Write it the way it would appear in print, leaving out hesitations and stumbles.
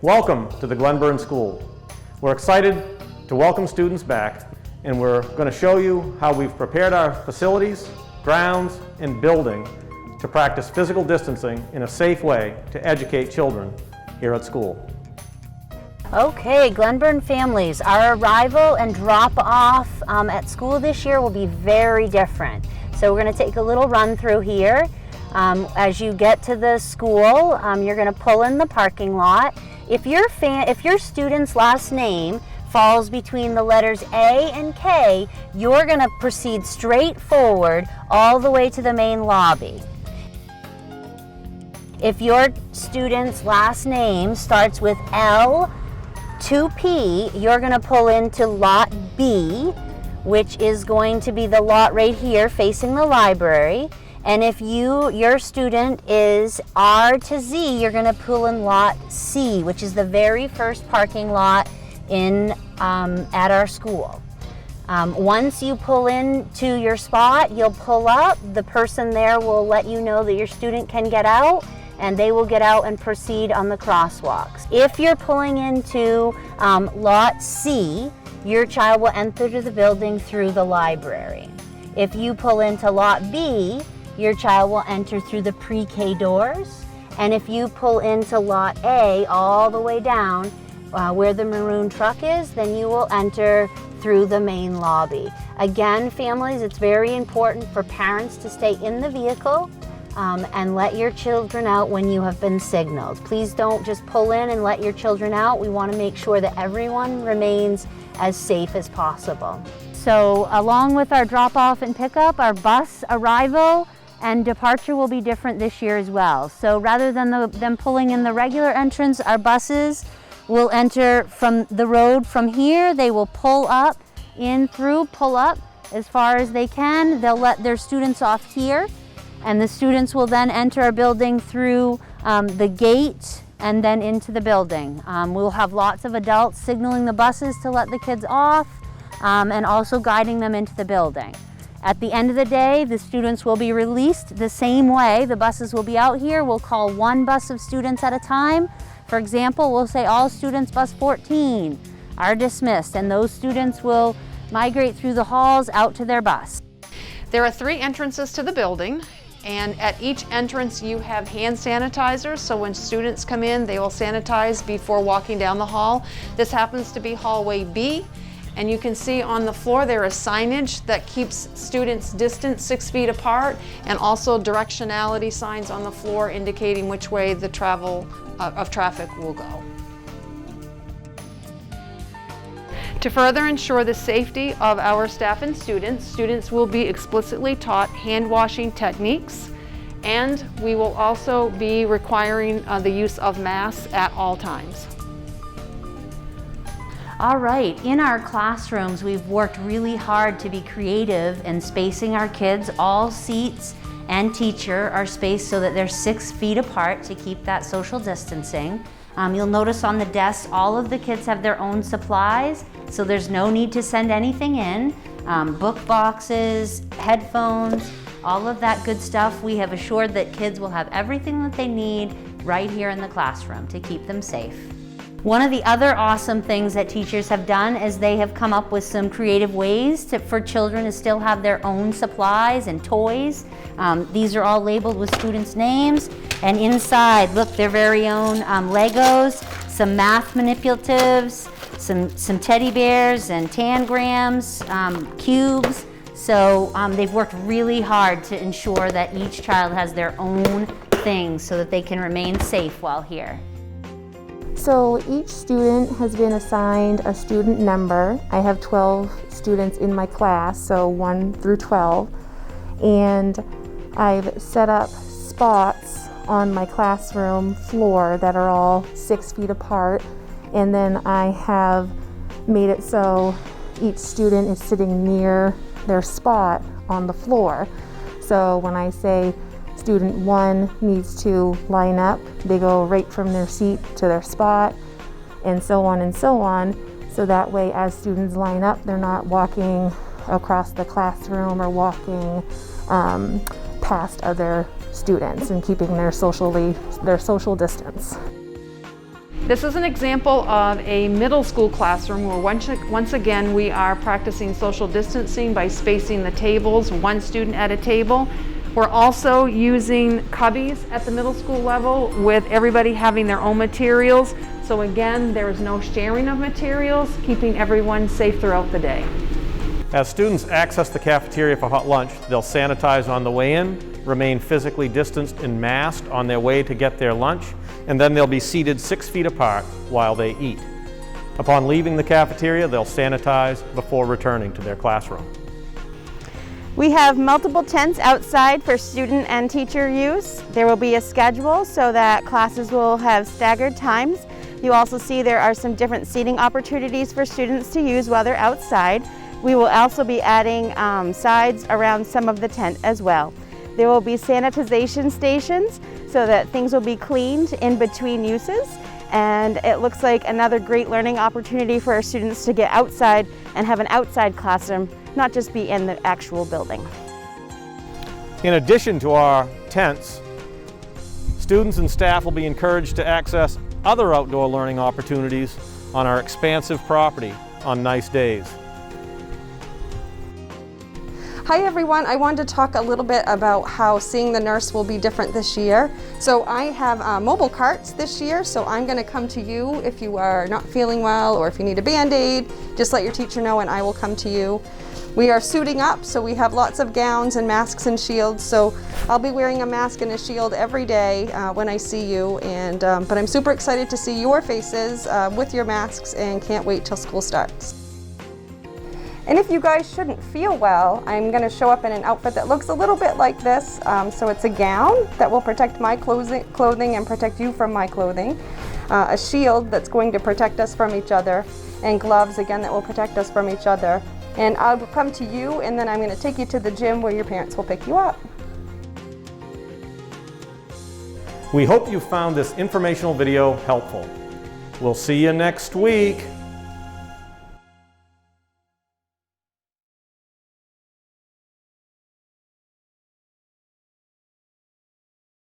Welcome to the Glenburn School. We're excited to welcome students back, and we're going to show you how we've prepared our facilities, grounds, and building to practice physical distancing in a safe way to educate children here at school. Okay, Glenburn families, our arrival and drop-off at school this year will be very different. So we're going to take a little run through here. As you get to the school, you're going to pull in the parking lot. If your student's last name falls between the letters A and K, you're going to proceed straight forward all the way to the main lobby. If your student's last name starts with L to P, you're going to pull into lot B, which is going to be the lot right here facing the library. And if your student is R to Z, you're going to pull in lot C, which is the very first parking lot at our school. Once you pull into your spot, you'll pull up. The person there will let you know that your student can get out, and they will get out and proceed on the crosswalks. If you're pulling into lot C, your child will enter the building through the library. If you pull into lot B, your child will enter through the pre-K doors. And if you pull into lot A all the way down where the maroon truck is, then you will enter through the main lobby. Again, families, it's very important for parents to stay in the vehicle and let your children out when you have been signaled. Please don't just pull in and let your children out. We want to make sure that everyone remains as safe as possible. So along with our drop-off and pickup, our bus arrival and departure will be different this year as well. So rather than them pulling in the regular entrance, our buses will enter from the road from here. They will pull up as far as they can. They'll let their students off here, and the students will then enter our building through the gate and then into the building. We'll have lots of adults signaling the buses to let the kids off and also guiding them into the building. At the end of the day, the students will be released the same way. The buses will be out here. We'll call one bus of students at a time. For example, we'll say all students bus 14 are dismissed, and those students will migrate through the halls out to their bus. There are 3 entrances to the building, and at each entrance you have hand sanitizers, so when students come in, they will sanitize before walking down the hall. This happens to be hallway B. And you can see on the floor there is signage that keeps students distant 6 feet apart, and also directionality signs on the floor indicating which way the traffic will go. To further ensure the safety of our staff and students will be explicitly taught hand washing techniques, and we will also be requiring the use of masks at all times. All right, in our classrooms, we've worked really hard to be creative in spacing our kids. All seats and teacher are spaced so that they're 6 feet apart to keep that social distancing. You'll notice on the desks, all of the kids have their own supplies, so there's no need to send anything in. Book boxes, headphones, all of that good stuff. We have assured that kids will have everything that they need right here in the classroom to keep them safe. One of the other awesome things that teachers have done is they have come up with some creative ways for children to still have their own supplies and toys. These are all labeled with students' names, and inside, look, their very own Legos, some math manipulatives, some teddy bears and tangrams, cubes. So they've worked really hard to ensure that each child has their own things so that they can remain safe while here. So each student has been assigned a student number. I have 12 students in my class, so 1 through 12. And I've set up spots on my classroom floor that are all 6 feet apart. And then I have made it so each student is sitting near their spot on the floor. So when I say student 1 needs to line up, they go right from their seat to their spot, and so on and so on. So that way, as students line up, they're not walking across the classroom or walking past other students and keeping their social distance. This is an example of a middle school classroom where once again we are practicing social distancing by spacing the tables, one student at a table. We're also using cubbies at the middle school level with everybody having their own materials. So again, there is no sharing of materials, keeping everyone safe throughout the day. As students access the cafeteria for hot lunch, they'll sanitize on the way in, remain physically distanced and masked on their way to get their lunch, and then they'll be seated 6 feet apart while they eat. Upon leaving the cafeteria, they'll sanitize before returning to their classroom. We have multiple tents outside for student and teacher use. There will be a schedule so that classes will have staggered times. You also see there are some different seating opportunities for students to use while they're outside. We will also be adding sides around some of the tent as well. There will be sanitization stations so that things will be cleaned in between uses. And it looks like another great learning opportunity for our students to get outside and have an outside classroom, not just be in the actual building. In addition to our tents, students and staff will be encouraged to access other outdoor learning opportunities on our expansive property on nice days. Hi everyone, I wanted to talk a little bit about how Seeing the Nurse will be different this year. So I have mobile carts this year, so I'm going to come to you if you are not feeling well or if you need a Band-Aid, just let your teacher know and I will come to you. We are suiting up, so we have lots of gowns and masks and shields, so I'll be wearing a mask and a shield every day when I see you, but I'm super excited to see your faces with your masks and can't wait till school starts. And if you guys shouldn't feel well, I'm going to show up in an outfit that looks a little bit like this. So it's a gown that will protect my clothing and protect you from my clothing. A shield that's going to protect us from each other. And gloves, again, that will protect us from each other. And I will come to you and then I'm going to take you to the gym where your parents will pick you up. We hope you found this informational video helpful. We'll see you next week.